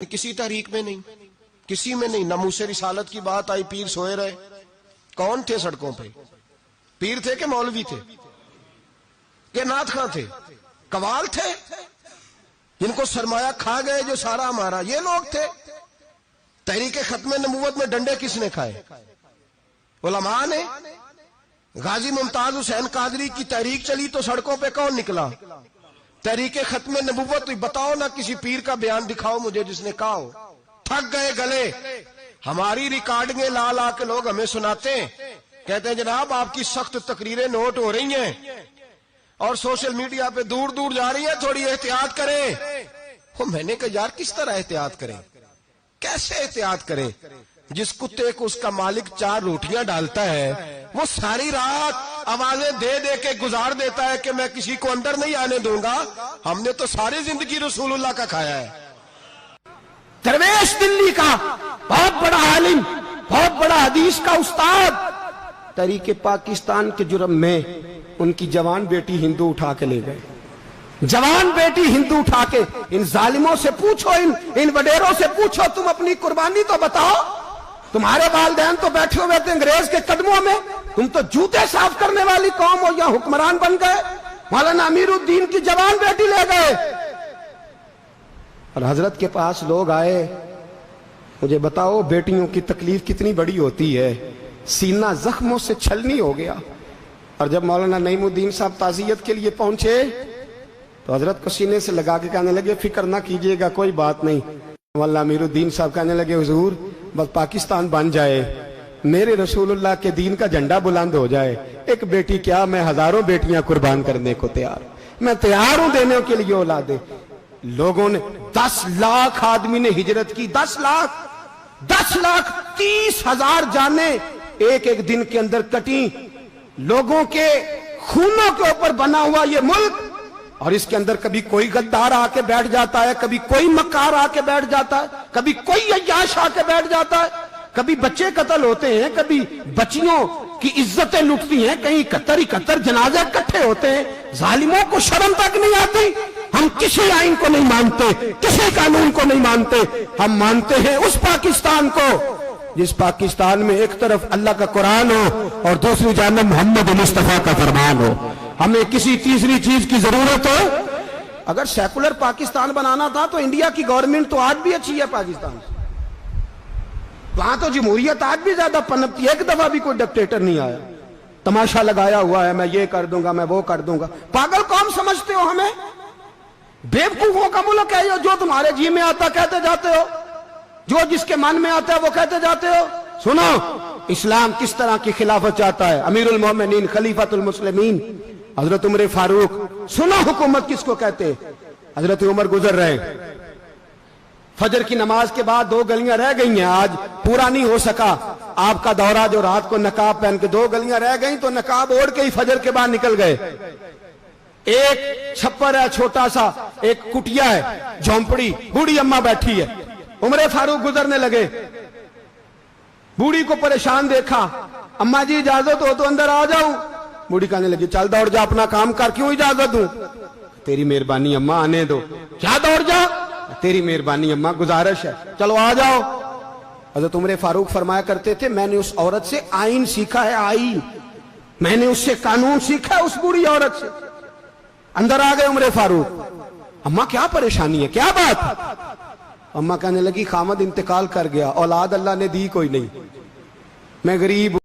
किसी तहरीक में नहीं, किसी में नहीं। नमूसे रिसालत की बात आई, पीर सोए रहे। कौन थे सड़कों पे? पीर थे कि मौलवी थे कि नाथ खां थे? कवाल थे जिनको सरमाया खा गए जो सारा हमारा, ये लोग थे। तहरीक खत्म नबूवत में डंडे किसने खाए? उलमा ने। गाजी मुमताज हुसैन कादरी की तहरीक चली तो सड़कों पे कौन निकला? तहरीक खत्म नबूवत। बताओ ना, किसी पीर का बयान दिखाओ मुझे जिसने कहा हो। थक गए गले। हमारी रिकॉर्डिंगें ला ला के लोग हमें सुनाते हैं, कहते हैं जनाब आपकी सख्त तकरीरें नोट हो रही हैं और सोशल मीडिया पे दूर दूर जा रही है, थोड़ी एहतियात करें। हो, मैंने कहा यार किस तरह एहतियात करें, कैसे एहतियात करें? जिस कुत्ते को उसका मालिक 4 रोटियां डालता है वो सारी रात आवाजें दे दे के गुजार देता है कि मैं किसी को अंदर नहीं आने दूंगा। हमने तो सारी जिंदगी रसूलुल्लाह का खाया है। दरवेश दिल्ली का बहुत बड़ा आलिम, बहुत बड़ा हदीस का उस्ताद, तहरीके पाकिस्तान के जुर्म में उनकी जवान बेटी हिंदू उठा के ले गए। जवान बेटी हिंदू उठा के। इन जालिमों से पूछो, इन वडेरों से पूछो, तुम अपनी कुर्बानी तो बताओ। तुम्हारे वालिदैन तो बैठे हुए थे अंग्रेज के कदमों में, तुम तो जूते साफ करने वाली कौम हो, या हुक्मरान बन गए। मौलाना अमीरुद्दीन की जवान बेटी ले गए। और हजरत के पास लोग आए, मुझे बताओ बेटियों की तकलीफ कितनी बड़ी होती है। सीना जख्मों से छलनी हो गया। और जब मौलाना नईमुद्दीन साहब ताज़ियत के लिए पहुंचे तो हजरत को सीने से लगा के कहने लगे फिक्र ना कीजिएगा, कोई बात नहीं। मौलाना अमीरुद्दीन साहब कहने लगे हुजूर बस पाकिस्तान बन जाए, मेरे रसूलुल्लाह के दीन का झंडा बुलंद हो जाए, एक बेटी क्या मैं हजारों बेटियां कुर्बान करने को तैयार, मैं तैयार हूं देने के लिए औलादे। लोगों ने 10 लाख आदमी ने हिजरत की। 10 लाख 30,000 जाने एक एक दिन के अंदर कटी। लोगों के खूनों के ऊपर बना हुआ ये मुल्क, और इसके अंदर कभी कोई गद्दार आके बैठ जाता है, कभी कोई मक्कार आके बैठ जाता है, कभी कोई अय्याश आके बैठ जाता है, कभी बच्चे कत्ल होते हैं, कभी बच्चियों की इज्जतें लुटती हैं, कहीं 71 जनाजे इकट्ठे होते हैं। जालिमों को शर्म तक नहीं आती। हम किसी आइन को नहीं मानते, किसी कानून को नहीं मानते। हम मानते हैं उस पाकिस्तान को जिस पाकिस्तान में एक तरफ अल्लाह का कुरान हो और दूसरी जानब मोहम्मद मुस्तफा का फरमान हो। हमें किसी तीसरी चीज की जरूरत हो? अगर सेकुलर पाकिस्तान बनाना था तो इंडिया की गवर्नमेंट तो आज भी अच्छी है पाकिस्तान से। वहां तो जमहूरियत आज भी ज्यादा पनपती है। एक दफा भी कोई डिक्टेटर नहीं आया, तमाशा लगाया हुआ है, मैं ये कर दूंगा, मैं वो कर दूंगा। पागल कौन समझते हो हमें? बेवकूफों का मुल्क है जो तुम्हारे जी में आता कहते जाते हो, जो जिसके मन में आता है वो कहते जाते हो। सुनो, इस्लाम किस तरह की खिलाफत चाहता है। अमीरुल मोमिनीन खलीफतुल मुस्लिमीन हजरत उमर फारूक। सुनो हुकूमत किसको कहते? हजरत उमर गुजर रहे, फजर की नमाज के बाद 2 गलियां रह गई हैं, आज पूरा नहीं हो सका आपका दौरा, जो रात को नकाब पहन के 2 गलियां रह गई तो नकाब ओढ़ के ही फजर के बाद निकल गए। एक छप्पर है छोटा सा, एक कुटिया है, झोंपड़ी, बूढ़ी अम्मा बैठी है। उमर फारूक गुजरने लगे, बूढ़ी को परेशान देखा, अम्मा जी इजाजत हो तो अंदर आ जाऊं। बूढ़ी कहने लगी चल दौड़ जा, अपना काम कर, क्यों इजाजत दूं? तेरी मेहरबानी अम्मा, आने दो। क्या दौड़ जा? तेरी मेहरबानी अम्मा, गुजारिश है, चलो आ जाओ। हज़रत उमर फारूक फरमाया करते थे मैंने उस औरत से आइन सीखा है, आइन, मैंने उससे कानून सीखा है, उस बूढ़ी औरत से। अंदर आ गए उमर फारूक। अम्मा क्या परेशानी है, क्या बात? अम्मा कहने लगी खामद इंतकाल कर गया, औलाद अल्लाह ने दी कोई नहीं, मैं गरीब